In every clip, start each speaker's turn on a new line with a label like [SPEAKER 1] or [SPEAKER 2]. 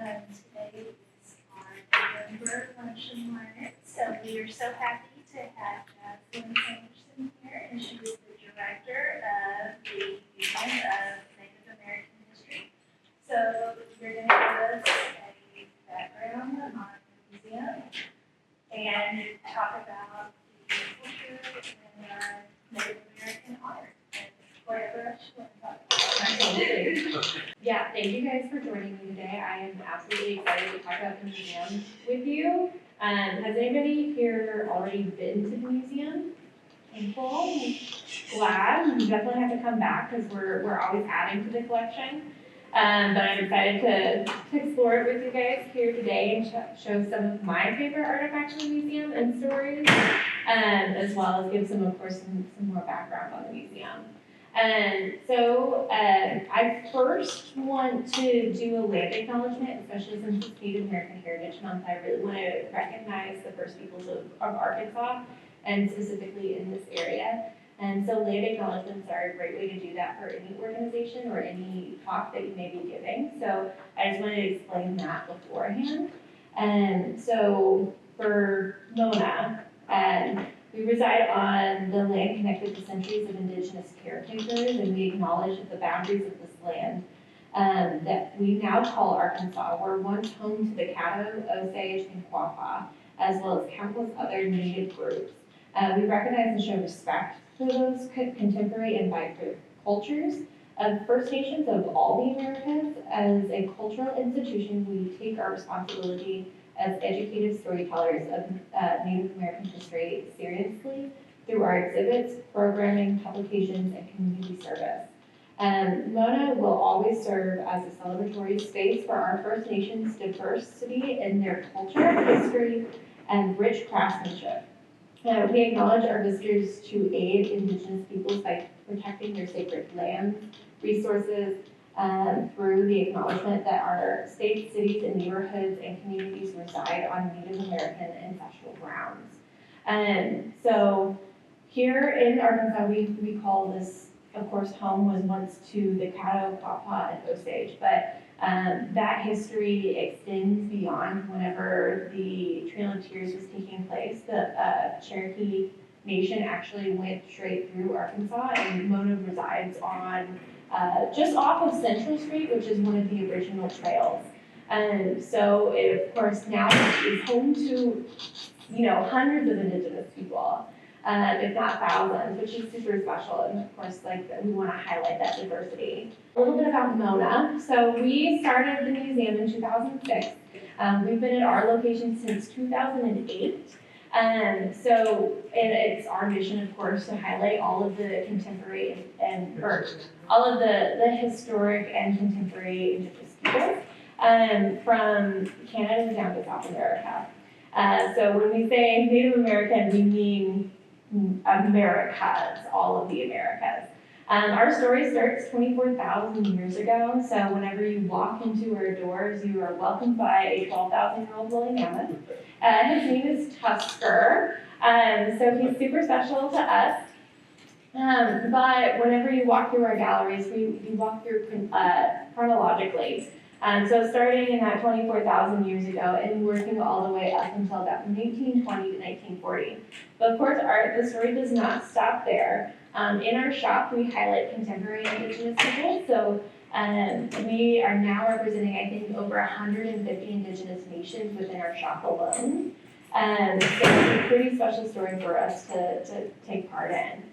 [SPEAKER 1] Today is our November Lunch and Learn. So we are so happy to have Jazlyn Sanderson here, and she is the director of the Union of Native American History. So you're going to give us a background on the museum and talk about the culture and Native American art and whatever else you want to talk about.
[SPEAKER 2] Absolutely. Yeah, thank you guys for joining me today. I am absolutely excited to talk about the museum with you. Has anybody here already been to the museum? Thankful, glad. You definitely have to come back because we're always adding to the collection. But I'm excited to explore it with you guys here today and show some of my favorite artifacts in the museum and stories, as well as give some more background on the museum. I first want to do a land acknowledgement, especially since it's Native American Heritage Month. I really want to recognize the first peoples of Arkansas, and specifically in this area. And so land acknowledgements are a great way to do that for any organization or any talk that you may be giving. So I just wanted to explain that beforehand. And so for Mona, we reside on the land connected to centuries of indigenous caretakers, and we acknowledge that the boundaries of this land that we now call Arkansas were once home to the Caddo, Osage, and Quapaw, as well as countless other native groups. We recognize and show respect for those contemporary and vibrant cultures of First Nations of all the Americas. As a cultural institution, we take our responsibility as educated storytellers of Native American history seriously through our exhibits, programming, publications, and community service. Mona will always serve as a celebratory space for our First Nations diversity in their culture, history, and rich craftsmanship. We acknowledge our visitors to aid Indigenous peoples by protecting their sacred lands, resources, through the acknowledgement that our states, cities, and neighborhoods and communities reside on Native American ancestral grounds. So here in Arkansas, we call this, of course, home was once to the Caddo, Quapaw, and Osage, but that history extends beyond whenever the Trail of Tears was taking place. The Cherokee Nation actually went straight through Arkansas, and Mona resides on just off of Central Street, which is one of the original trails. So it, of course, now is home to, hundreds of indigenous people, if not thousands, which is super special. And of course, we want to highlight that diversity. A little bit about Mona. So we started the museum in 2006. We've been at our location since 2008. So it's our mission, of course, to highlight all of the contemporary all of the historic and contemporary indigenous peoples from Canada down to South America. So when we say Native American, we mean Americas, all of the Americas. Our story starts 24,000 years ago, so whenever you walk into our doors, you are welcomed by a 12,000-year-old woolly mammoth. His name is Tusker, so he's super special to us. But whenever you walk through our galleries, we walk through chronologically. So starting in that 24,000 years ago and working all the way up until about 1920 to 1940. But of course, the story does not stop there. In our shop, we highlight contemporary indigenous people. So we are now representing, I think, over 150 indigenous nations within our shop alone. So it's a pretty special story for us to take part in.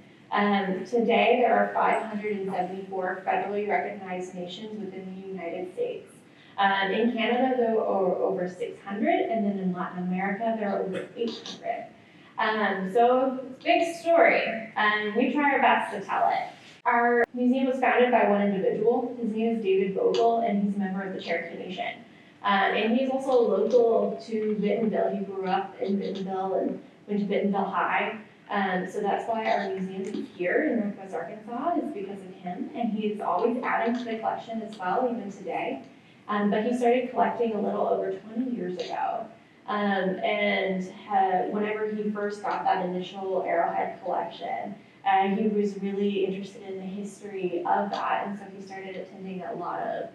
[SPEAKER 2] Today, there are 574 federally recognized nations within the United States. In Canada, there are over 600, and then in Latin America, there are over 800. So it's a big story, and we try our best to tell it. Our museum was founded by one individual. His name is David Vogel, and he's a member of the Cherokee Nation. And he's also local to Bentonville. He grew up in Bentonville and went to Bentonville High. So that's why our museum is here in Northwest Arkansas, is because of him. And he's always adding to the collection as well, even today. But he started collecting a little over 20 years ago. Whenever he first got that initial arrowhead collection, he was really interested in the history of that. And so he started attending a lot of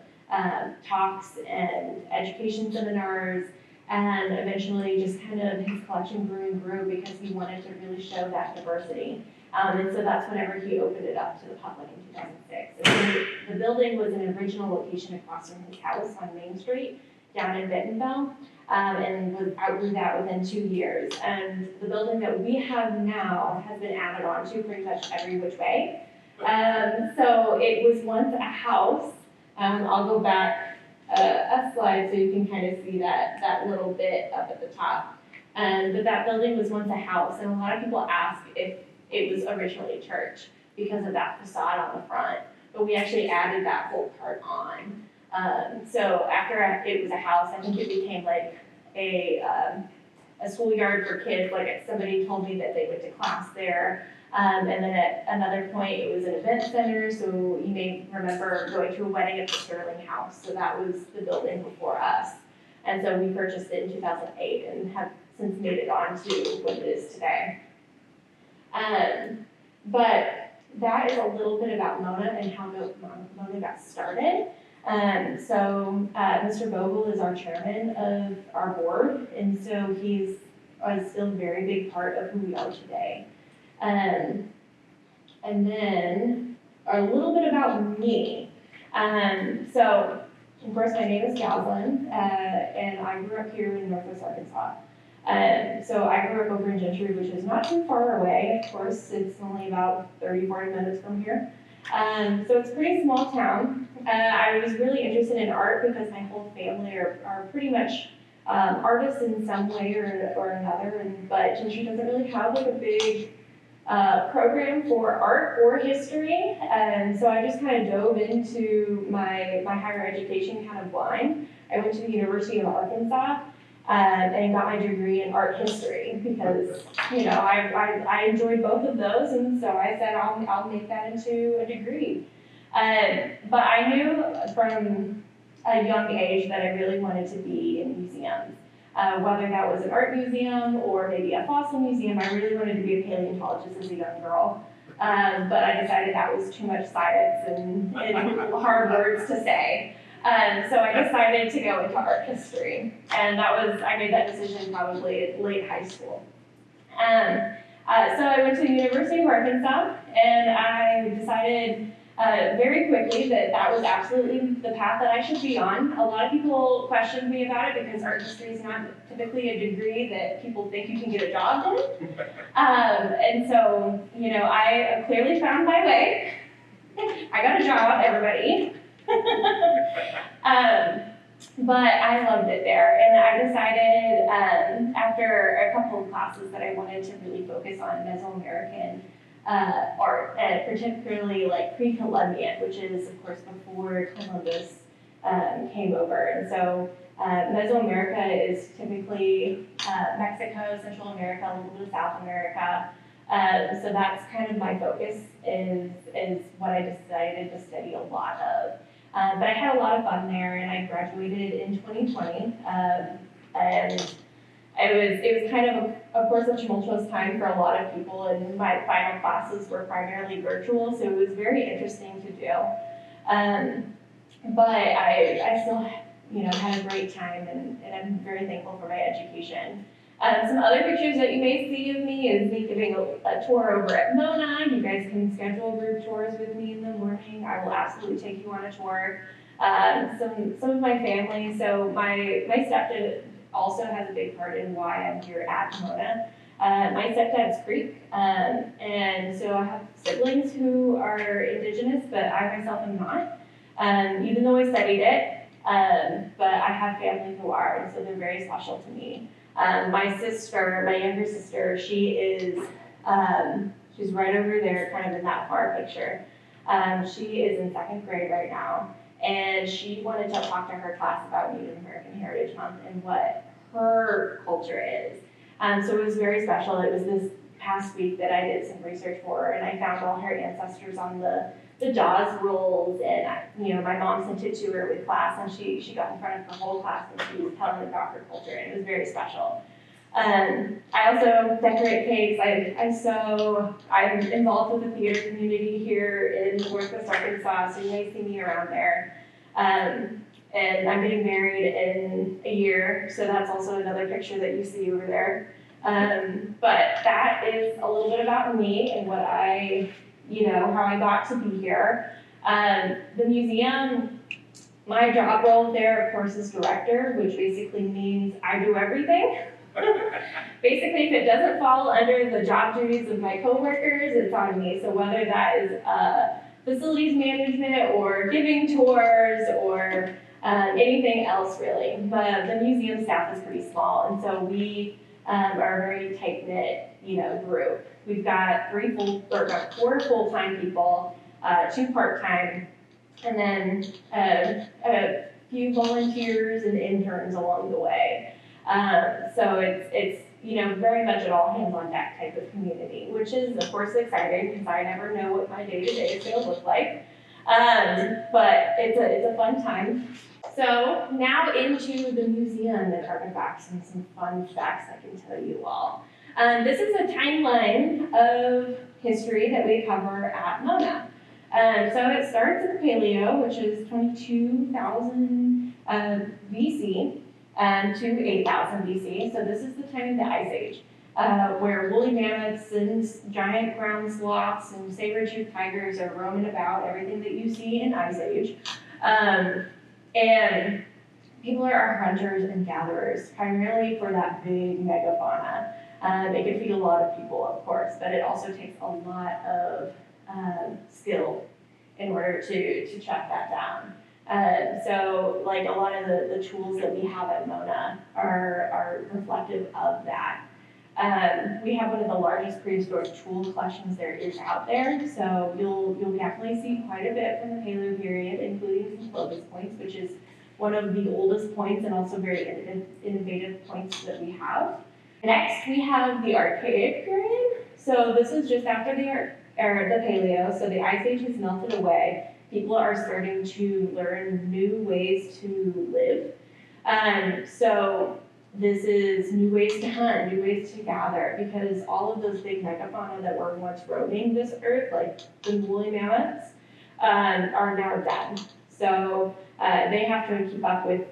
[SPEAKER 2] talks and education seminars, and eventually just kind of his collection grew and grew because he wanted to really show that diversity. And so that's whenever he opened it up to the public in 2006. And the building was an original location across from his house on Main Street down in Bentonville, and was outgrew that within 2 years. And the building that we have now has been added on to pretty much every which way. So it was once a house. I'll go back a slide so you can kind of see that little bit up at the top. But that building was once a house, and a lot of people ask if it was originally a church because of that facade on the front. But we actually added that whole part on. So after it was a house, I think it became like a schoolyard for kids. Like somebody told me that they went to class there. And then at another point, it was an event center. So you may remember going to a wedding at the Sterling House. So that was the building before us. And so we purchased it in 2008 and have since made it on to what it is today. But that is a little bit about Mona and how Mona got started. So Mr. Vogel is our chairman of our board, and so he's still a very big part of who we are today. And then a little bit about me. So of course my name is Jazlyn, and I grew up here in Northwest Arkansas. So I grew up over in Gentry, which is not too far away. Of course, it's only about 30-40 minutes from here. So it's a pretty small town. I was really interested in art because my whole family are pretty much artists in some way or another, but Gentry doesn't really have like a big program for art or history, and so I just kind of dove into my higher education kind of blind. I went to the University of Arkansas and got my degree in art history because, you know, I enjoyed both of those, and so I said I'll make that into a degree. But I knew from a young age that I really wanted to be in museums. Whether that was an art museum or maybe a fossil museum, I really wanted to be a paleontologist as a young girl. But I decided that was too much science and hard words to say. So I decided to go into art history. And I made that decision probably at late high school. So I went to the University of Arkansas, and I decided very quickly that was absolutely the path that I should be on. A lot of people questioned me about it because art history is not typically a degree that people think you can get a job in. And so, you know, I clearly found my way. I got a job, everybody. But I loved it there, and I decided after a couple of classes that I wanted to really focus on Mesoamerican art, particularly like pre-Columbian, which is of course before Columbus came over. And so Mesoamerica is typically Mexico, Central America, a little bit of South America. So that's kind of my focus is what I decided to study a lot of. But I had a lot of fun there, and I graduated in 2020. And it was kind of course, a tumultuous time for a lot of people, and my final classes were primarily virtual, so it was very interesting to do. But I still, you know, had a great time, and I'm very thankful for my education. Some other pictures that you may see of me is me giving a tour over at Mona. You guys can schedule group tours with me in the morning. I will absolutely take you on a tour. Some of my family, so my stepdad also has a big part in why I'm here at Mona. My stepdad's Greek, and so I have siblings who are indigenous, but I myself am not, even though I studied it, but I have family who are, and so they're very special to me. My sister, my younger sister, she's right over there, kind of in that far picture. She is in 2nd grade right now, and she wanted to talk to her class about Native American Heritage Month and what her culture is. So it was very special. It was this past week that I did some research for her, and I found all her ancestors on the Jaws rolls, and my mom sent it to her with class, and she got in front of her whole class and she was telling about her culture, and it was very special. I also decorate cakes. I'm involved with the theater community here in Northwest Arkansas, so you may see me around there. and I'm getting married in a year, so that's also another picture that you see over there. But that is a little bit about me and what how I got to be here. The museum, my job role there, of course, is director, which basically means I do everything. Basically, if it doesn't fall under the job duties of my coworkers, it's on me. So whether that is facilities management or giving tours or anything else really. But the museum staff is pretty small, and so we are a very tight-knit, group. We've got 4 full-time people, 2 part-time, and then a few volunteers and interns along the way. So it's very much an all hands on deck type of community, which is of course exciting because I never know what my day-to-day is going to look like. But it's a fun time. So now into the museum and artifacts and some fun facts I can tell you all. This is a timeline of history that we cover at Mona. So it starts in the Paleo, which is 22,000 BC to 8,000 BC. So this is the time of the Ice Age, where woolly mammoths and giant ground sloths and saber-toothed tigers are roaming about, everything that you see in Ice Age. And people are hunters and gatherers, primarily for that big megafauna. It can feed a lot of people, of course, but it also takes a lot of skill in order to track that down. So like a lot of the tools that we have at Mona are reflective of that. We have one of the largest prehistoric tool collections there is out there, so you'll definitely see quite a bit from the Paleo period, including some Clovis points, which is one of the oldest points and also very innovative points that we have. Next, we have the Archaic period. So this is just after the Paleo, so the Ice Age has melted away. People are starting to learn new ways to live. So this is new ways to hunt, new ways to gather, because all of those big megafauna that were once roaming this earth, like the woolly mammoths, are now dead. So they have to keep up with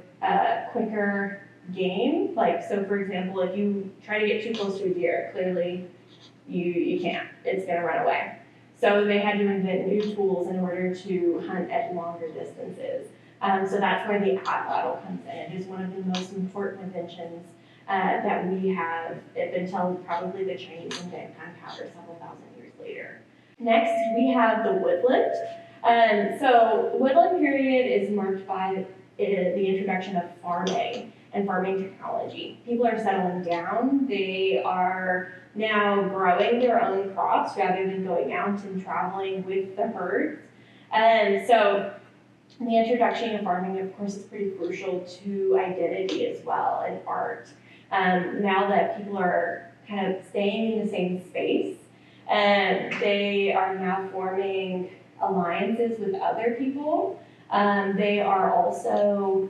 [SPEAKER 2] quicker game. Like, so for example, if you try to get too close to a deer, clearly you can't, it's gonna run away. So they had to invent new tools in order to hunt at longer distances. So that's where the atlatl comes in. It is one of the most important inventions that we have up until probably the Chinese invent gunpowder several thousand years later. Next, we have the woodland. So woodland period is marked by the introduction of farming and farming technology. People are settling down. They are now growing their own crops rather than going out and traveling with the herds. And so the introduction of farming, of course, is pretty crucial to identity as well and art. Now that people are kind of staying in the same space, they are now forming alliances with other people. They are also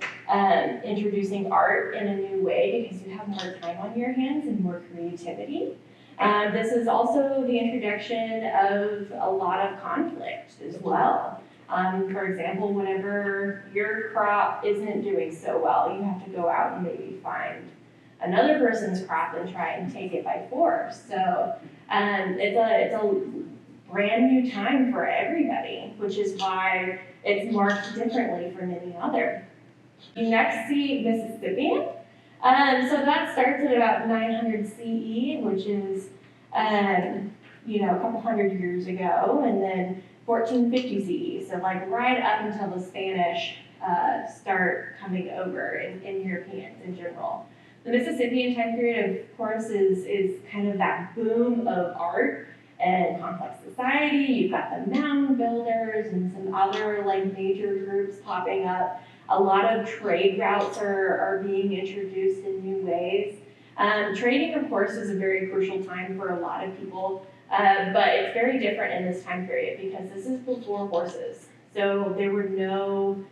[SPEAKER 2] introducing art in a new way because you have more time on your hands and more creativity. This is also the introduction of a lot of conflict as well. For example, whenever your crop isn't doing so well, you have to go out and maybe find another person's crop and try and take it by force. So it's a brand new time for everybody, which is why it's marked differently from any other. You next see Mississippian. So that starts at about 900 CE, which is a couple hundred years ago, and then 1450 CE, so like right up until the Spanish start coming over and Europeans in general. The Mississippian time period, of course, is kind of that boom of art and complex society. You've got the mound builders and some other like major groups popping up. A lot of trade routes are being introduced in new ways. Trading, of course, is a very crucial time for a lot of people, but it's very different in this time period because this is before horses. So there were no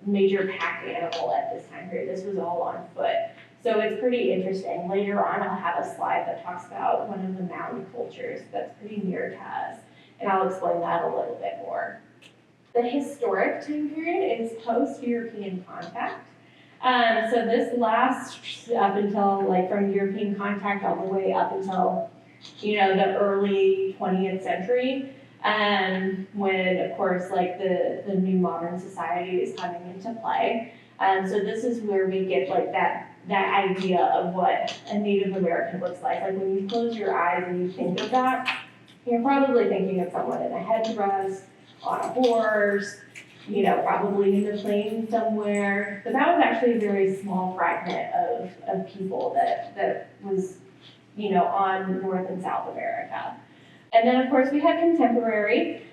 [SPEAKER 2] major pack animal at this time period. This was all on foot. So it's pretty interesting. Later on, I'll have a slide that talks about one of the mountain cultures that's pretty near to us, and I'll explain that a little bit more. The historic time period is post-European contact. So this lasts up until, like, from European contact all the way up until, the early 20th century, when, of course, like, the new modern society is coming into play. So this is where we get, like, that idea of what a Native American looks like. Like, when you close your eyes and you think of that, you're probably thinking of someone in a headdress, on a horse, probably in the plains somewhere. But that was actually a very small fragment of people that was, on North and South America. And then, of course, we have contemporary.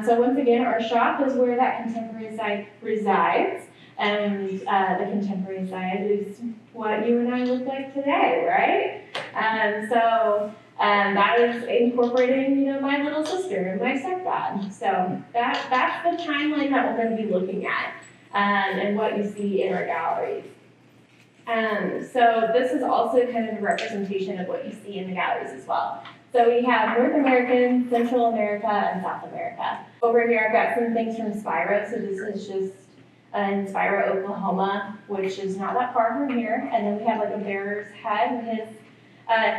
[SPEAKER 2] So once again, our shop is where that contemporary side resides. And the contemporary side is what you and I look like today, right? So that is incorporating, my little sister and my stepdad. So that's the timeline that we're going to be looking at, and what you see in our galleries. So this is also kind of a representation of what you see in the galleries as well. So we have North American, Central America, and South America. Over here I've got some things from Spiro. So this is just in Spiro, Oklahoma, which is not that far from here. And then we have like a bear's head.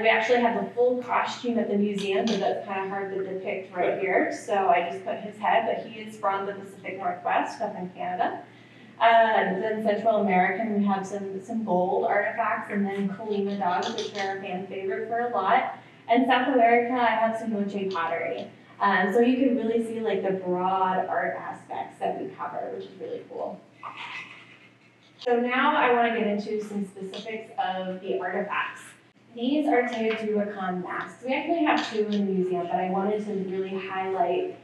[SPEAKER 2] We actually have the full costume at the museum, but that's kind of hard to depict right here. So I just put his head, but he is from the Pacific Northwest up in Canada. Then Central American, we have some gold artifacts, and then Colima dogs, which are a fan favorite for a lot. And South America, I have some Noche pottery. So you can really see like the broad art aspects that we cover, which is really cool. So now I want to get into some specifics of the artifacts. These are Teotihuacan masks. We actually have two in the museum, but I wanted to really highlight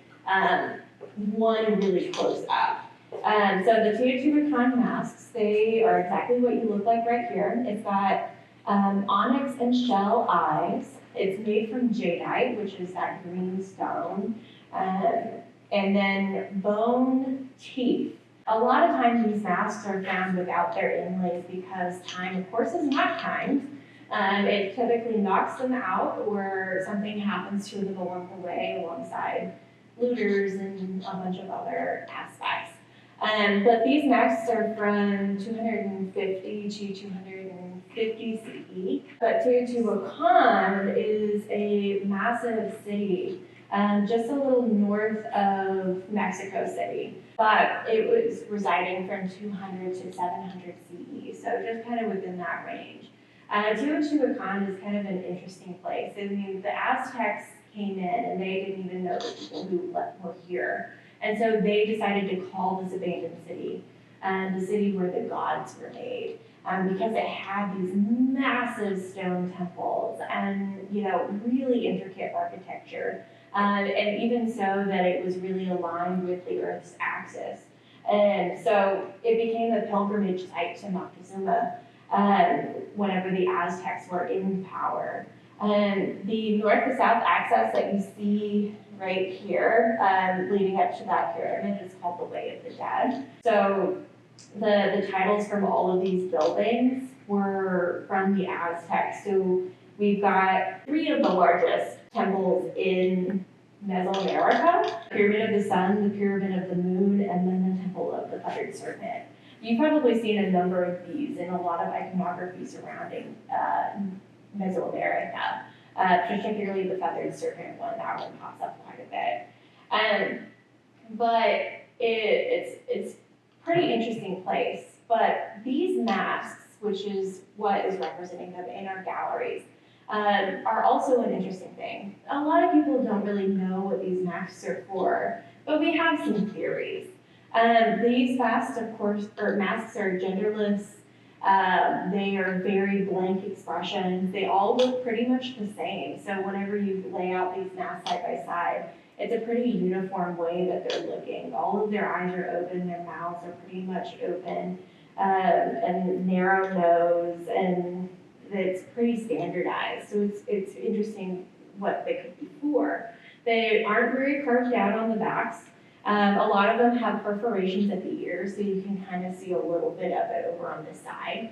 [SPEAKER 2] one really close up. So the Teotihuacan masks, they are exactly what you look like right here. It's got onyx and shell eyes. It's made from jadeite, which is that green stone, and then bone teeth. A lot of times these masks are found without their inlays because time, of course, is not kind. It typically knocks them out, or something happens to them along the way alongside looters and a bunch of other aspects. But these masks are from 250 to 250 CE. But Teotihuacan is a massive city, just a little north of Mexico City. But it was residing from 200 to 700 CE, so just kind of within that range. Teotihuacan is kind of an interesting place. I mean, the Aztecs came in and they didn't even know the people who were here. And so they decided to call this abandoned city the city where the gods were made, because it had these massive stone temples and, really intricate architecture. And even so that it was really aligned with the Earth's axis. And so it became a pilgrimage site to Moctezuma whenever the Aztecs were in power. The north to south access that you see right here, leading up to that pyramid, is called the Way of the Dead. So the titles from all of these buildings were from the Aztecs. So we've got 3 of the largest temples in Mesoamerica: the Pyramid of the Sun, the Pyramid of the Moon, and then the Temple of the Feathered Serpent. You've probably seen a number of these in a lot of iconography surrounding Mesoamerica, particularly the Feathered Serpent one. That one pops up quite a bit. But it's pretty interesting place. But these masks, which is what is representing them in our galleries, are also an interesting thing. A lot of people don't really know what these masks are for, but we have some theories. These masks, of course, masks are genderless. They are very blank expressions. They all look pretty much the same. So whenever you lay out these masks side by side, it's a pretty uniform way that they're looking. All of their eyes are open, their mouths are pretty much open, and narrow nose, and it's pretty standardized. So it's interesting what they could be for. They aren't very curved out on the backs. A lot of them have perforations at the ears, so you can kind of see a little bit of it over on this side.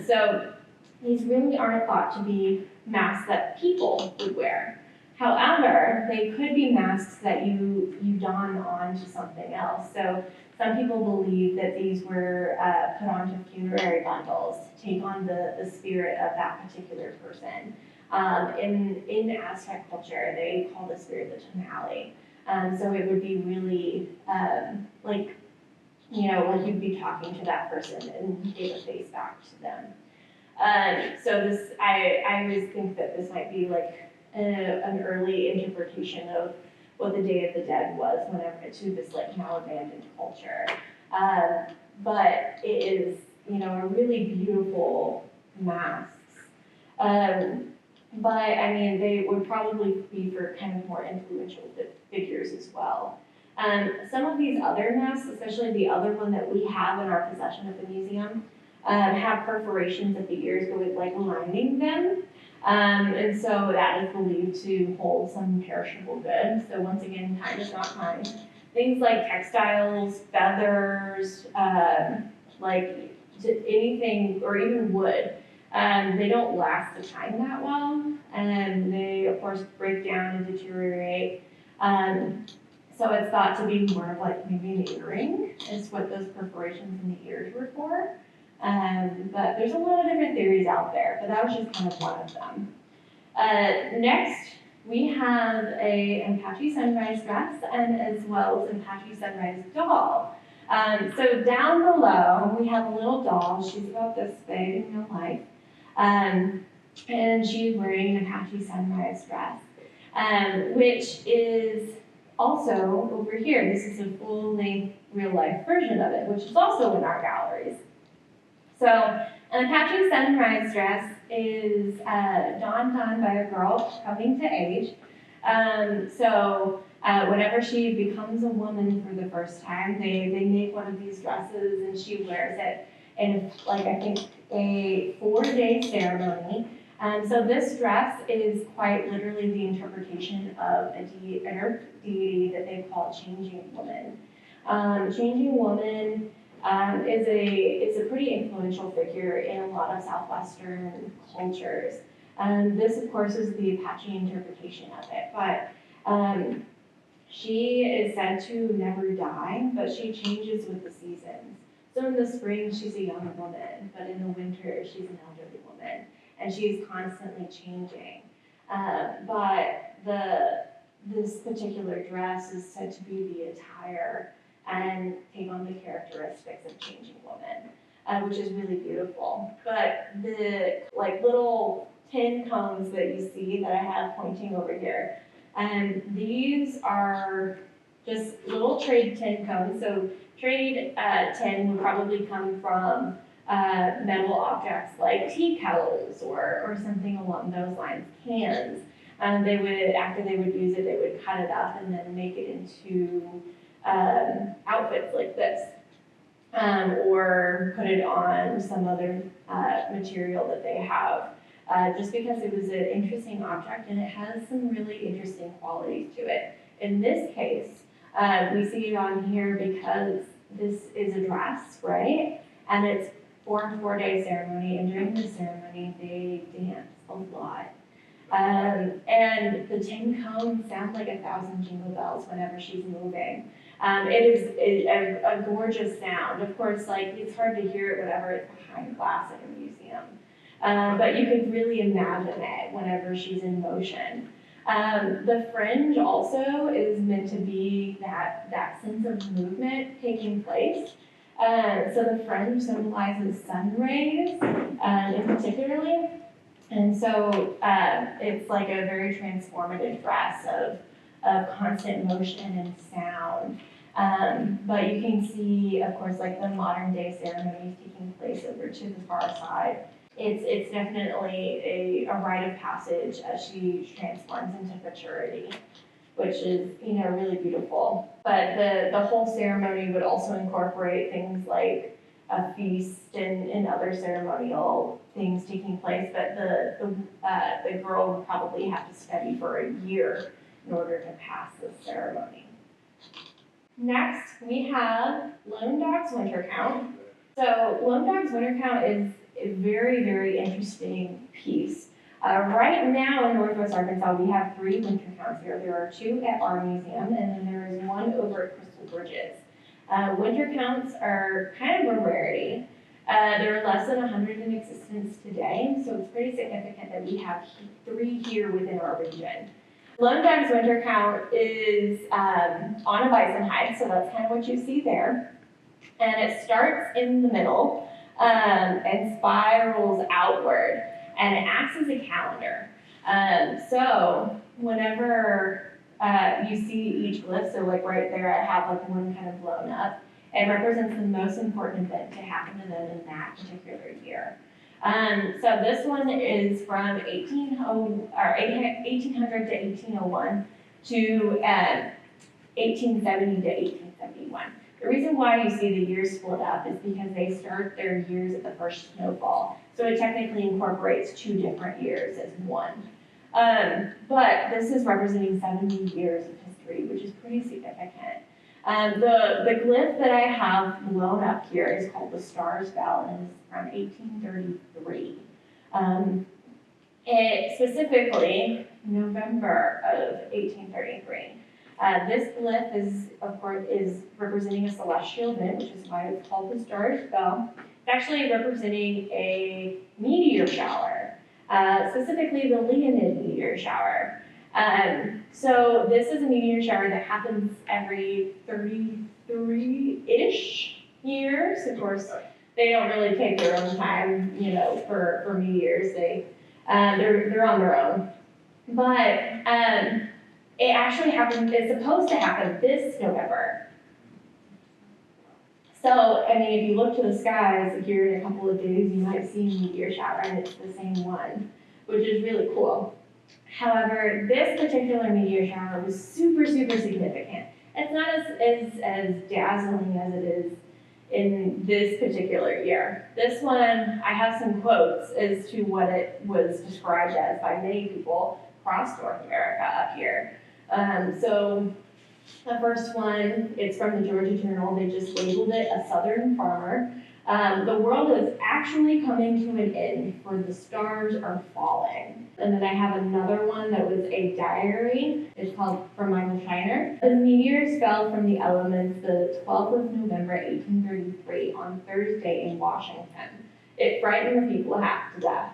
[SPEAKER 2] So these really aren't thought to be masks that people would wear. However, they could be masks that you don onto something else. So some people believe that these were put onto funerary bundles to take on the spirit of that particular person. In Aztec culture, they call the spirit the tonale. So it would be really like you'd be talking to that person and you gave a face back to them. So this, I always think that this might be like an early interpretation of what the Day of the Dead was whenever to this like now abandoned culture. But it is, a really beautiful masks. But I mean, they would probably be for kind of more influential figures as well. Some of these other masks, especially the other one that we have in our possession at the museum, have perforations at the ears with like lining them. And so that is believed to hold some perishable goods. So once again, time is not kind. Things like textiles, feathers, like anything, or even wood, they don't last the time that well. And they, of course, break down and deteriorate. So it's thought to be more of like maybe an earring is what those perforations in the ears were for. But there's a lot of different theories out there, but that was just kind of one of them. Next, we have an Apache Sunrise dress and as well as an Apache Sunrise doll. So down below, we have a little doll. She's about this big in real life. And she's wearing an Apache Sunrise dress, which is also over here. This is a full-length real-life version of it, which is also in our galleries. So an Apache Sunrise dress is donned on by a girl coming to age. Whenever she becomes a woman for the first time, they make one of these dresses and she wears it in, like, I think a 4-day ceremony. So this dress is quite literally the interpretation of a deity that they call Changing Woman. Changing Woman is a pretty influential figure in a lot of Southwestern cultures. This, of course, is the Apache interpretation of it, but she is said to never die, but she changes with the seasons. So in the spring, she's a young woman, but in the winter, she's an elderly woman, and she's constantly changing. But this particular dress is said to be the attire and take on the characteristics of Changing Woman, which is really beautiful. But the little tin cones that you see that I have pointing over here, these are just little trade tin cones. So trade tin would probably come from metal objects like tea kettles or something along those lines, cans. After they would use it, they would cut it up and then make it into outfits like this, or put it on some other material that they have, just because it was an interesting object and it has some really interesting qualities to it. In this case, we see it on here because this is a dress, right? And it's for a 4-day ceremony, and during the ceremony, they dance a lot. And the tin cones sound like 1,000 jingle bells whenever she's moving. It is a gorgeous sound. Of course, it's hard to hear it whenever it's behind glass in a museum. But you could really imagine it whenever she's in motion. The fringe also is meant to be that sense of movement taking place. So the fringe symbolizes sun rays, in particularly. And so it's like a very transformative dress of constant motion and sound. But you can see, of course, the modern day ceremonies taking place over to the far side. It's definitely a rite of passage as she transforms into maturity, which is, really beautiful. But the whole ceremony would also incorporate things like a feast and other ceremonial things taking place, but the girl would probably have to study for a year in order to pass this ceremony. Next, we have Lone Dog's Winter Count. So Lone Dog's Winter Count is a very, very interesting piece. Right now in Northwest Arkansas, we have 3 winter counts here. There are 2 at our museum, and then there is 1 over at Crystal Bridges. Winter counts are kind of a rarity. There are less than 100 in existence today, so it's pretty significant that we have 3 here within our region. Lone Dive's winter count is on a bison hide, so that's kind of what you see there. And it starts in the middle and spirals outward, and it acts as a calendar. So whenever you see each glyph, so like right there I have like one kind of blown up, it represents the most important event to happen to them in that particular year. So this one is from 1800 to 1801 to 1870 to 1871. The reason why you see the years split up is because they start their years at the first snowfall. So it technically incorporates 2 different years as one. But this is representing 70 years of history, which is pretty significant. The glyph that I have blown up here is called the Stars Bell, and it's from 1833. It specifically November of 1833. This glyph is representing a celestial event, which is why it's called the Stars Bell. It's actually representing a meteor shower, specifically the Leonid meteor shower. So this is a meteor shower that happens every 33-ish years. Of course, they don't really take their own time, for meteors. They're on their own. But it actually happens. It's supposed to happen this November. So, if you look to the skies here in a couple of days, you might see a meteor shower, and it's the same one, which is really cool. However, this particular meteor shower was super, super significant. It's not as dazzling as it is in this particular year. This one, I have some quotes as to what it was described as by many people across North America up here. So the first one, it's from the Georgia Journal. They just labeled it a Southern farmer. The world is actually coming to an end, for the stars are falling. And then I have another one that was a diary. It's called From Michael Shiner. The meteors fell from the elements the 12th of November, 1833 on Thursday in Washington. It frightened the people half to death.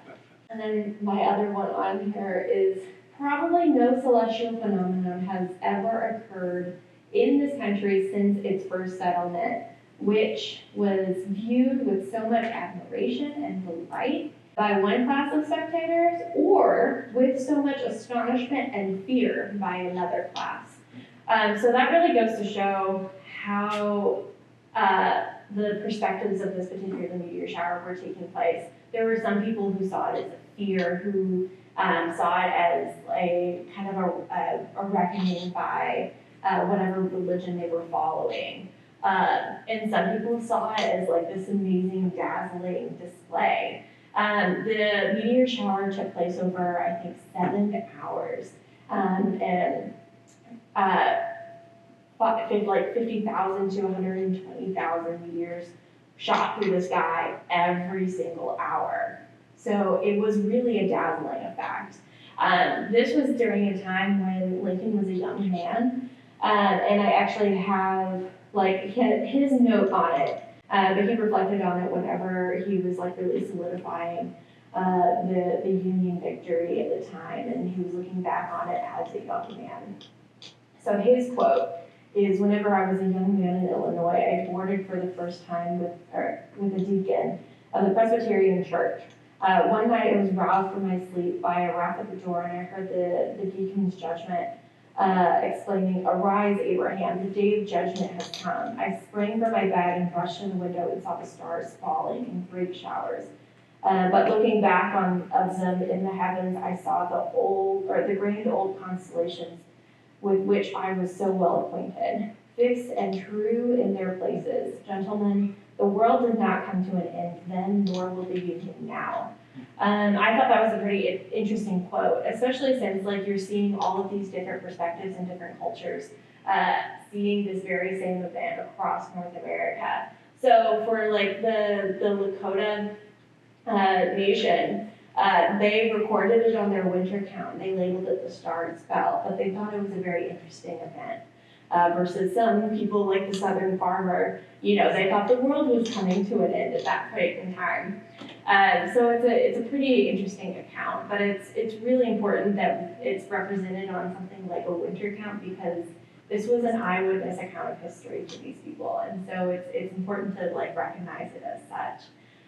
[SPEAKER 2] And then my other one on here is probably no celestial phenomenon has ever occurred in this country since its first settlement, which was viewed with so much admiration and delight by one class of spectators, or with so much astonishment and fear by another class. So that really goes to show how the perspectives of this particular meteor shower were taking place. There were some people who saw it as a fear, who saw it as a kind of a reckoning by whatever religion they were following. And some people saw it as like this amazing, dazzling display. The meteor shower took place over, I think, 7 hours. And like 50,000 to 120,000 meteors shot through the sky every single hour. So it was really a dazzling effect. This was during a time when Lincoln was a young man. And I actually have his note on it, but he reflected on it whenever he was really solidifying the Union victory at the time, and he was looking back on it as a young man. So his quote is, "Whenever I was a young man in Illinois, I boarded for the first time with a deacon of the Presbyterian Church. One night I was roused from my sleep by a rap at the door, and I heard the deacon's judgment exclaiming, 'Arise, Abraham, the day of judgment has come.' I sprang from my bed and rushed to the window and saw the stars falling in great showers. But looking back of them in the heavens, I saw the grand old constellations with which I was so well acquainted, fixed and true in their places. Gentlemen, the world did not come to an end then, nor will the Union now." I thought that was a pretty interesting quote, especially since you're seeing all of these different perspectives and different cultures seeing this very same event across North America. So for the Lakota nation, They recorded it on their winter count. They labeled it the Star and Spell, but they thought it was a very interesting event. Versus some people like the Southern farmer, they thought the world was coming to an end at that point in time. So it's a pretty interesting account, but it's really important that it's represented on something like a winter count because this was an eyewitness account of history to these people, and so it's important to recognize it as such.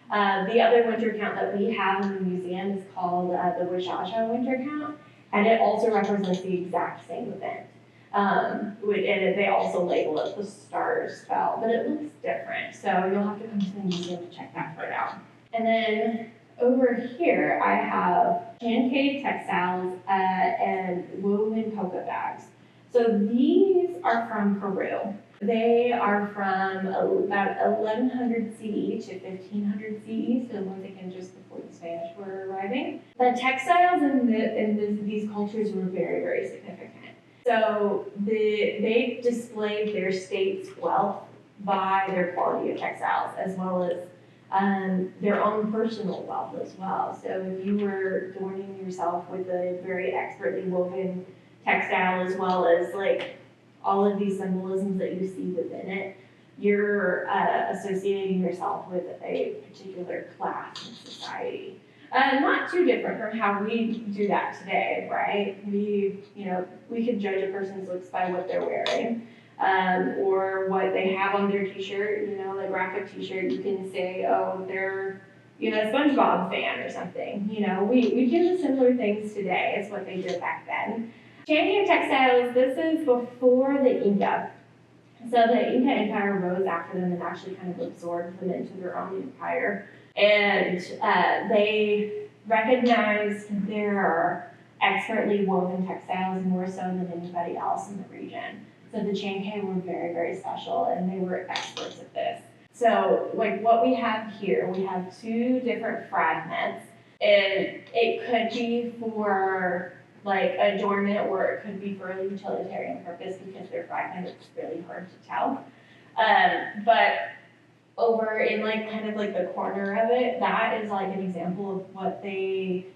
[SPEAKER 2] The other winter count that we have in the museum is called the Wajaja winter count, and it also represents the exact same event. And they also label it the Star Spell, but it looks different, so you'll have to come to the museum to check that part out. And then over here, I have hand-cade textiles and woven cocoa bags. So these are from Peru. They are from about 1100 CE to 1500 CE, so once again, just before the Spanish were arriving. The textiles in these cultures were very, very significant. So they displayed their state's wealth by their quality of textiles, as well as their own personal wealth as well. So if you were adorning yourself with a very expertly woven textile, as well as all of these symbolisms that you see within it, you're associating yourself with a particular class in society. Not too different from how we do that today, right? We can judge a person's looks by what they're wearing, or what they have on their t-shirt, the graphic t-shirt. You can say, oh, they're, a SpongeBob fan or something. We do similar things today as what they did back then. Hand-cade textiles, this is before the Inca. So the Inca Empire rose after them and actually kind of absorbed them into their own empire. And they recognized their expertly woven textiles more so than anybody else in the region. So the Chankay were very, very special, and they were experts at this. So what we have here, we have two different fragments, and it could be for adornment, or it could be for a utilitarian purpose because they're fragmented. It's really hard to tell. But over in kind of the corner of it, that is an example of what they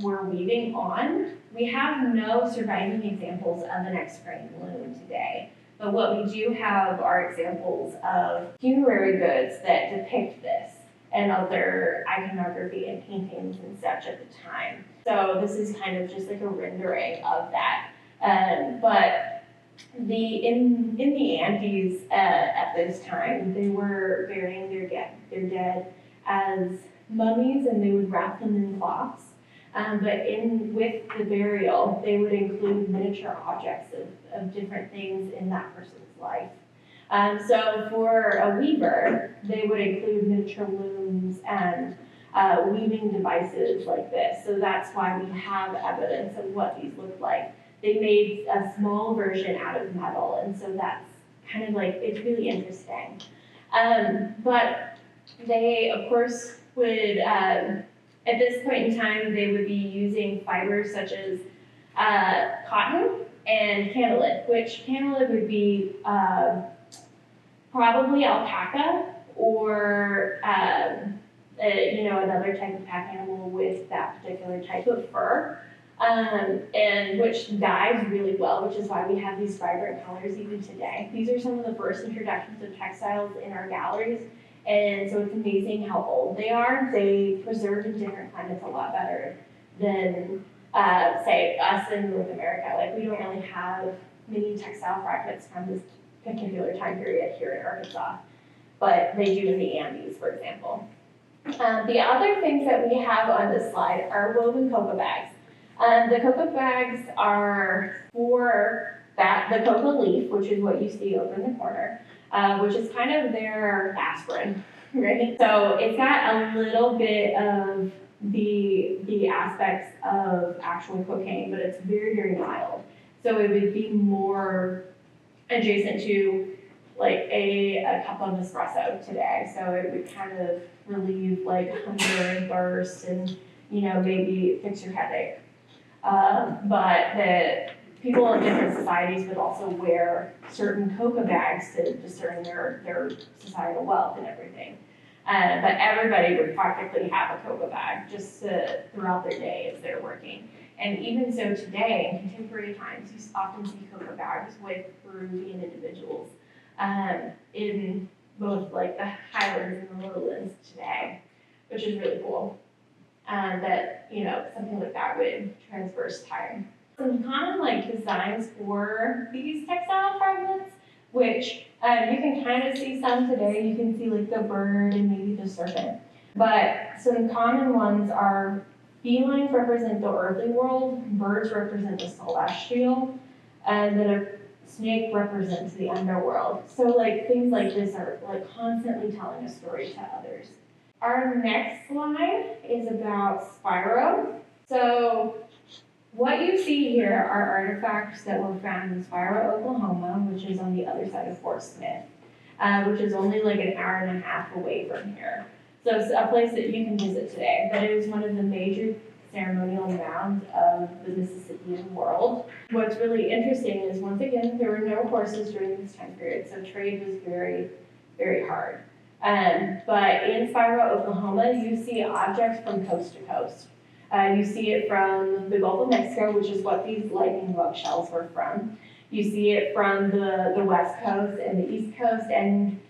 [SPEAKER 2] were weaving on. We have no surviving examples of an X-frame loom today, but what we do have are examples of funerary goods that depict this and other iconography and paintings and such at the time. So this is kind of just a rendering of that. But in the Andes at this time, they were burying their dead as mummies, and they would wrap them in cloths. But with the burial, they would include miniature objects of different things in that person's life. So for a weaver, they would include miniature looms and weaving devices like this. So that's why we have evidence of what these look like. They made a small version out of metal, and so that's kind of it's really interesting. But they, of course, would, at this point in time, they would be using fibers such as cotton and cantalid, which cantalid would be probably alpaca or another type of pack animal with that particular type of fur, and which dyes really well, which is why we have these vibrant colors even today. These are some of the first introductions of textiles in our galleries, and so it's amazing how old they are. They preserve in different climates a lot better than, say, us in North America. We don't really have many textile fragments from this particular time period here in Arkansas, but they do in the Andes, for example. The other things that we have on this slide are woven cocoa bags. The cocoa bags are for the cocoa leaf, which is what you see over in the corner, which is kind of their aspirin, right? So it's got a little bit of the aspects of actual cocaine, but it's very, very mild. So it would be more adjacent to a cup of espresso today. So it would kind of relieve hunger and thirst and, maybe fix your headache. But the people in different societies would also wear certain cocoa bags to discern their societal wealth and everything. But everybody would practically have a cocoa bag just throughout their day as they're working. And even so today, in contemporary times, you often see cocoa bags with Peruvian individuals in both like the highlands and the lowlands today, which is really cool. That, you know, something like that would traverse time. Some common like designs for these textile fragments, which you can kind of see some today. You can see like the bird and maybe the serpent. But some common ones are felines represent the earthly world, birds represent the celestial, and then a snake represents the underworld. So like things like this are like constantly telling a story to others. Our next slide is about Spiro. So what you see here are artifacts that were found in Spiro, Oklahoma, which is on the other side of Fort Smith, which is only like an hour and a half away from here. So it's a place that you can visit today, but it was one of the major ceremonial mounds of the Mississippian world. What's really interesting is, once again, there were no horses during this time period, so trade was very, very hard. But in Spiro, Oklahoma, you see objects from coast to coast. You see it from the Gulf of Mexico, which is what these lightning bug shells were from. You see it from the West Coast and the East Coast, and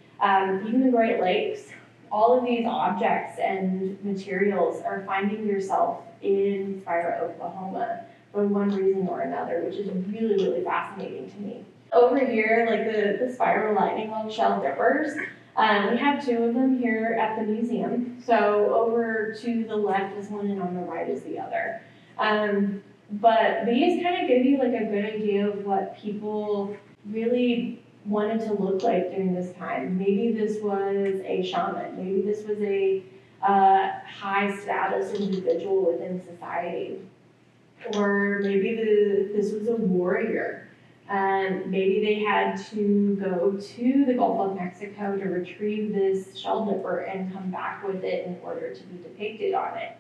[SPEAKER 2] even the Great Lakes. All of these objects and materials are finding yourself in Spiro, Oklahoma for one reason or another, which is really, really fascinating to me. Over here, like the Spiro lightning bug shell dippers, we have two of them here at the museum. So over to the left is one and on the right is the other. But these kind of give you like a good idea of what people really wanted to look like during this time. Maybe this was a shaman. Maybe this was a high status individual within society. Or maybe this was a warrior. Maybe they had to go to the Gulf of Mexico to retrieve this shell dipper and come back with it in order to be depicted on it.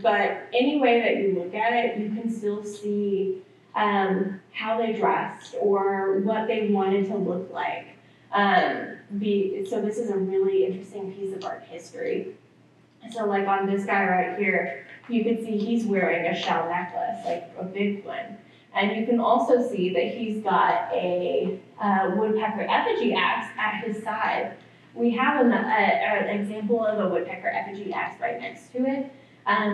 [SPEAKER 2] But any way that you look at it, you can still see how they dressed or what they wanted to look like. So this is a really interesting piece of art history. So like on this guy right here, you can see he's wearing a shell necklace, like a big one. And you can also see that he's got a woodpecker effigy axe at his side. We have an example of a woodpecker effigy axe right next to it,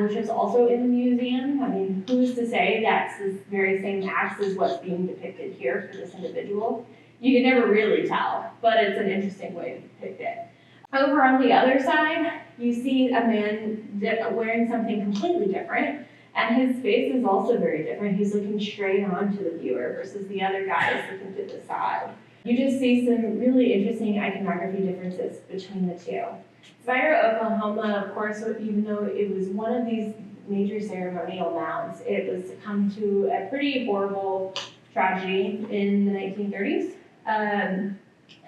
[SPEAKER 2] which is also in the museum. I mean, who's to say that's this very same axe as what's being depicted here for this individual? You can never really tell, but it's an interesting way to depict it. Over on the other side, you see a man wearing something completely different, and his face is also very different. He's looking straight on to the viewer versus the other guy is looking to the side. You just see some really interesting iconography differences between the two. Spiro, Oklahoma, of course, even though it was one of these major ceremonial mounds, it was succumbed to a pretty horrible tragedy in the 1930s.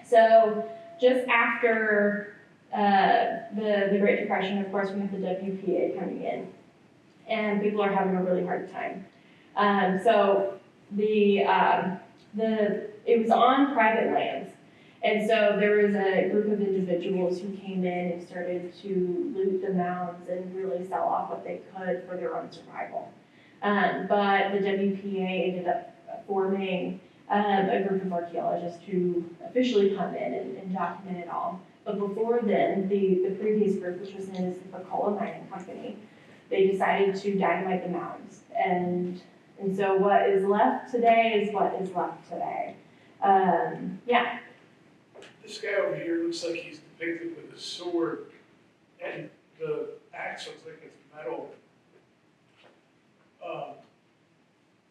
[SPEAKER 2] So just after the Great Depression, of course, we have the WPA coming in, and people are having a really hard time. So it was on private lands, and so there was a group of individuals who came in and started to loot the mounds and really sell off what they could for their own survival. But the WPA ended up forming a group of archaeologists who officially come in and document it all. But before then, the previous group, which was known as the Fekola Mining Company, they decided to dynamite the mounds. And so what is left today is what is left today. Yeah.
[SPEAKER 3] This guy over here looks like he's depicted with a sword, and the axe looks like it's metal.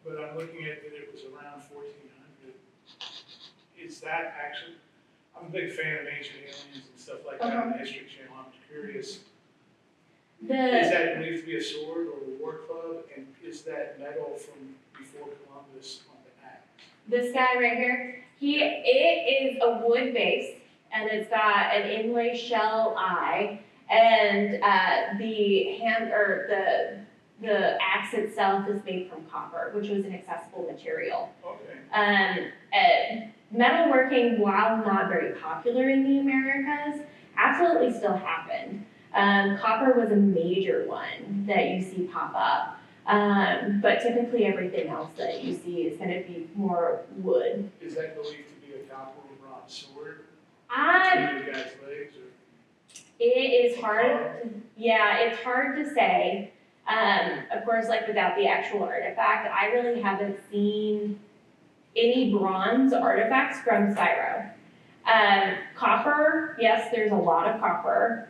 [SPEAKER 3] But I'm looking at that it was around 1400. Is that actually? I'm a big fan of ancient aliens and stuff like that on the History Channel. I'm curious. Is that believed to be a sword or a war club? And is that metal from before Columbus on the axe?
[SPEAKER 2] This guy right here, it is a wood base, and it's got an inlay shell eye, and the axe itself is made from copper, which was an accessible material.
[SPEAKER 3] Okay.
[SPEAKER 2] Metalworking, while not very popular in the Americas, absolutely still happened. Copper was a major one that you see pop up. But typically everything else that you see is going to be more wood.
[SPEAKER 3] Is that believed to be a copper or bronze sword
[SPEAKER 2] I
[SPEAKER 3] between the guy's legs, or?
[SPEAKER 2] It is hard, yeah, it's hard to say. Of course, like without the actual artifact, I really haven't seen any bronze artifacts from Spyro. Copper, yes, there's a lot of copper.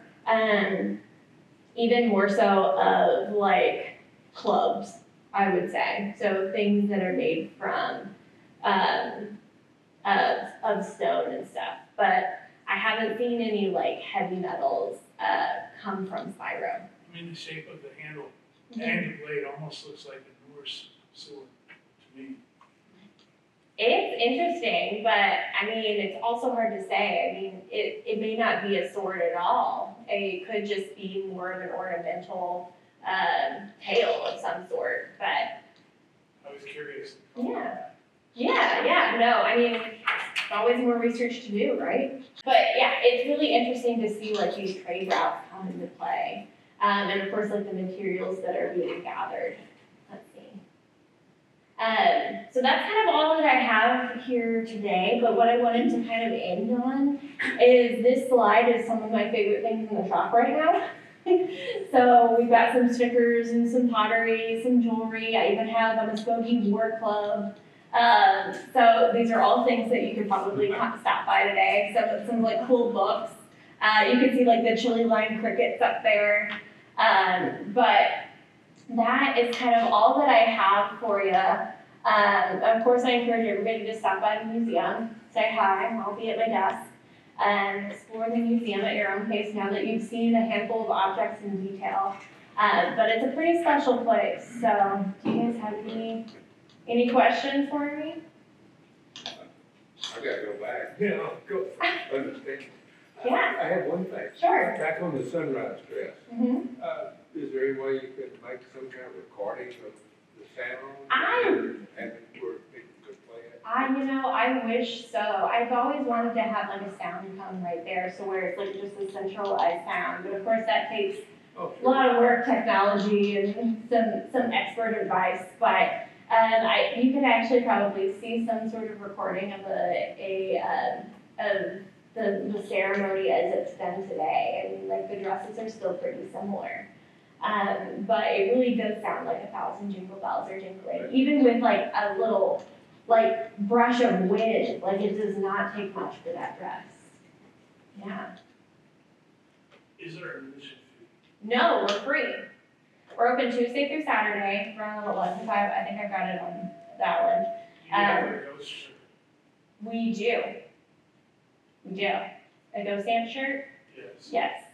[SPEAKER 2] Even more so of like clubs, I would say. So things that are made from of stone and stuff. But I haven't seen any like heavy metals come from Spyro.
[SPEAKER 3] I mean, the shape of the handle and the blade almost looks like a Norse sword to me.
[SPEAKER 2] It's interesting, but I mean, it's also hard to say. I mean, it may not be a sword at all. It could just be more of an ornamental tail of some sort, but.
[SPEAKER 3] I was curious.
[SPEAKER 2] Yeah, no, I mean, it's always more research to do, right? But yeah, it's really interesting to see like these trade routes come into play. And of course, like the materials that are being gathered. Let's see. So that's kind of all that I have here today, but what I wanted to kind of end on is this slide is some of my favorite things in the shop right now. So we've got some stickers and some pottery, some jewelry. I even have a Muskogee War Club. So these are all things that you could probably stop by today. Some like cool books. You can see like the chili line crickets up there. But that is kind of all that I have for you. Of course, I encourage everybody to stop by the museum, say hi, I'll be at my desk, and explore the museum at your own pace now that you've seen a handful of objects in detail. But it's a pretty special place, so do you guys have any questions for me?
[SPEAKER 4] I gotta go back.
[SPEAKER 3] Yeah, go.
[SPEAKER 4] Understand.
[SPEAKER 2] Yeah.
[SPEAKER 4] I have one thing.
[SPEAKER 2] Sure.
[SPEAKER 4] Back on the sunrise dress,
[SPEAKER 2] Mm-hmm.
[SPEAKER 4] is there any way you could make some kind of recording of the sound? And where people could play it?
[SPEAKER 2] I wish so. I've always wanted to have like a sound come right there, so where it's like just a centralized sound. But of course, that takes
[SPEAKER 4] Oh,
[SPEAKER 2] a lot of work, technology, and some expert advice. But you can actually probably see some sort of recording of the ceremony as it's done today. I mean, like the dresses are still pretty similar. But it really does sound like 1,000 jingle bells are jingling, even with like a little like brush of wind. Like it does not take much for that dress. Yeah.
[SPEAKER 3] Is there an admission fee?
[SPEAKER 2] No, we're free. We're open Tuesday through Saturday from 11 to 5. I think I got it on that one.
[SPEAKER 3] Do you have a ghost shirt?
[SPEAKER 2] We do. A ghost dance shirt?
[SPEAKER 3] Yes.
[SPEAKER 2] Yes.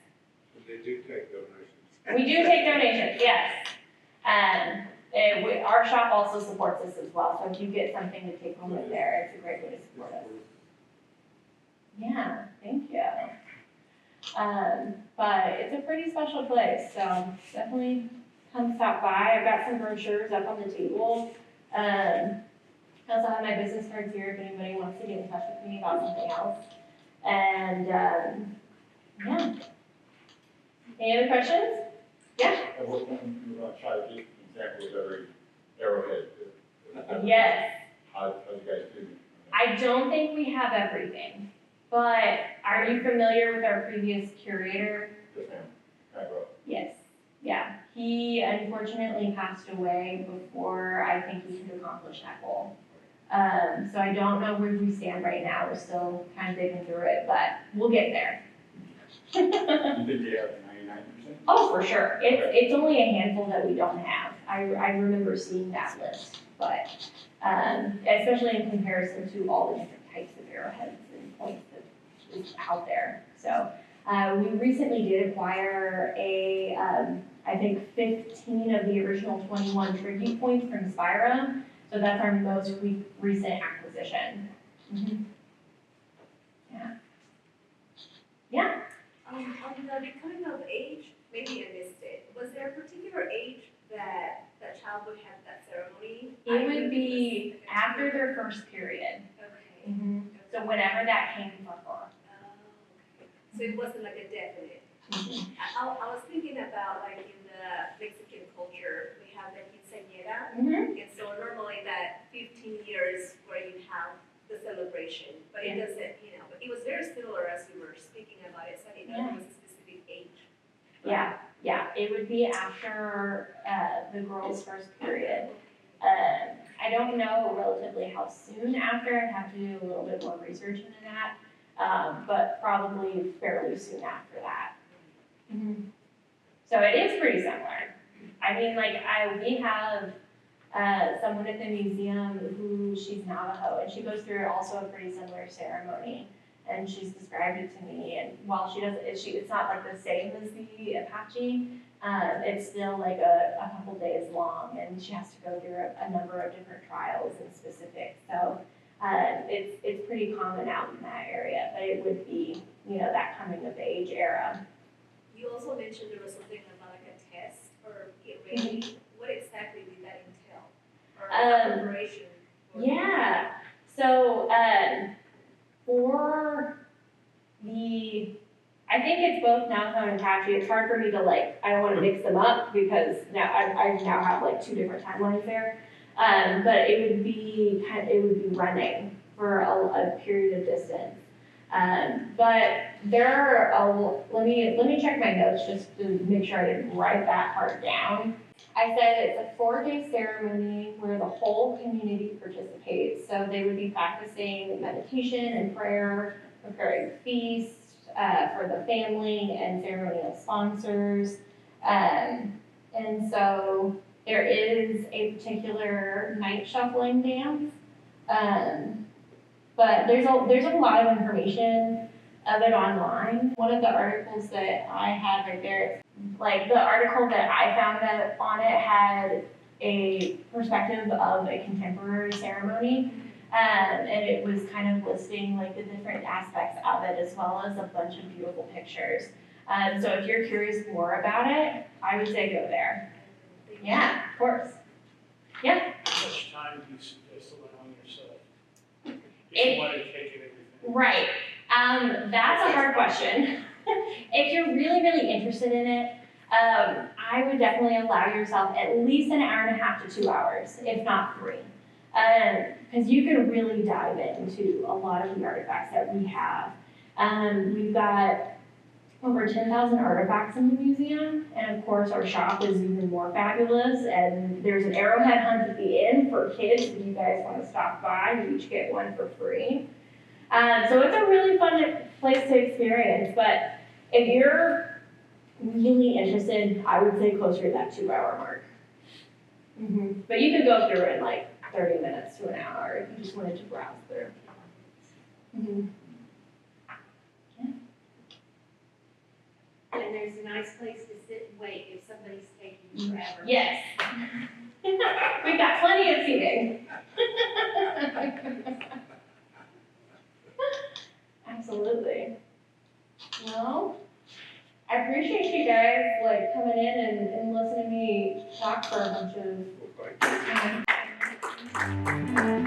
[SPEAKER 4] They do take donations.
[SPEAKER 2] We do take donations, yes. Our shop also supports us as well, so if you get something to take home with there, it's a great way to support us. Yeah, thank you. But it's a pretty special place, so definitely come stop by. I've got some brochures up on the table. I also have my business cards here if anybody wants to get in touch with me about something else. And, yeah. Any other questions? Yeah?
[SPEAKER 5] At what point you try to get examples of every arrowhead?
[SPEAKER 2] Yes.
[SPEAKER 5] How do you guys do?
[SPEAKER 2] I don't think we have everything, but are you familiar with our previous curator?
[SPEAKER 5] Yes, ma'am. Kind of rough.
[SPEAKER 2] Yes. Yeah. He unfortunately passed away before I think we could accomplish that goal. So I don't know where we stand right now. We're still kind of digging through it, but we'll get there.
[SPEAKER 5] You think you have 99%?
[SPEAKER 2] Oh, for sure. It's only a handful that we don't have. I remember seeing that list, but especially in comparison to all the different types of arrowheads and points that is out there. So we recently did acquire I think 15 of the original 21 tribute points from Spyro. So that's our most recent acquisition. Mm-hmm. Yeah. Yeah.
[SPEAKER 6] On the becoming of age, maybe I missed it. Was there a particular age that that child would have that ceremony?
[SPEAKER 2] It would be after their first period.
[SPEAKER 6] Okay.
[SPEAKER 2] Mm-hmm. So whenever that came for her.
[SPEAKER 6] Oh, okay. So it wasn't like a definite. I was thinking about like in the Mexican culture, we have the quinceañera.
[SPEAKER 2] Mhm.
[SPEAKER 6] And so normally that 15 years where you have the celebration, but it doesn't, but it was very similar as you were speaking about it, so I didn't know it was a specific age.
[SPEAKER 2] Yeah, it would be after, the girls' first period. I don't know relatively how soon after, I'd have to do a little bit more research into that, but probably fairly soon after that. So it is pretty similar. I mean, like, we have, someone at the museum who she's Navajo, and she goes through also a pretty similar ceremony. And she's described it to me, and while she doesn't, it's not like the same as the Apache, it's still like a couple days long, and she has to go through a number of different trials and specifics. So, it's pretty common out in that area, but it would be, that coming of age era.
[SPEAKER 6] You also mentioned there was something about like a test or get ready. What exactly did that entail? Or preparation?
[SPEAKER 2] Yeah, so, for I think it's both Navajo and Apache. It's hard for me to I don't want to mix them up because now I now have like two different timelines there. But it would be running for a period of distance. But there are let me check my notes just to make sure I didn't write that part down. I said it's a 4-day ceremony where the whole community participates. So they would be practicing meditation and prayer, preparing feasts for the family and ceremonial sponsors. And so there is a particular night shuffling dance. But there's a lot of information of it online. One of the articles that I had right there, the article that I found on it had a perspective of a contemporary ceremony. And it was kind of listing the different aspects of it as well as a bunch of beautiful pictures. So if you're curious more about it, I would say go there. Yeah, of course. Yeah.
[SPEAKER 3] How much time do you suggest allowing yourself? If you want to take it everything.
[SPEAKER 2] Right. That's a hard question. If you're really, really interested in it, I would definitely allow yourself at least an hour and a half to 2 hours, if not 3. Because you can really dive into a lot of the artifacts that we have. We've got over 10,000 artifacts in the museum, and of course our shop is even more fabulous, and there's an arrowhead hunt at the end for kids if you guys want to stop by. You each get one for free. So it's a really fun place to experience, but if you're really interested, I would say closer to that 2-hour mark. But you could go through it in 30 minutes to an hour if you just wanted to browse through.
[SPEAKER 7] And there's a nice place to sit and wait if somebody's taking forever.
[SPEAKER 2] Yes. We've got plenty of seating. Absolutely. Well, I appreciate you guys coming in and listening to me talk for a bunch of.
[SPEAKER 4] Thank you.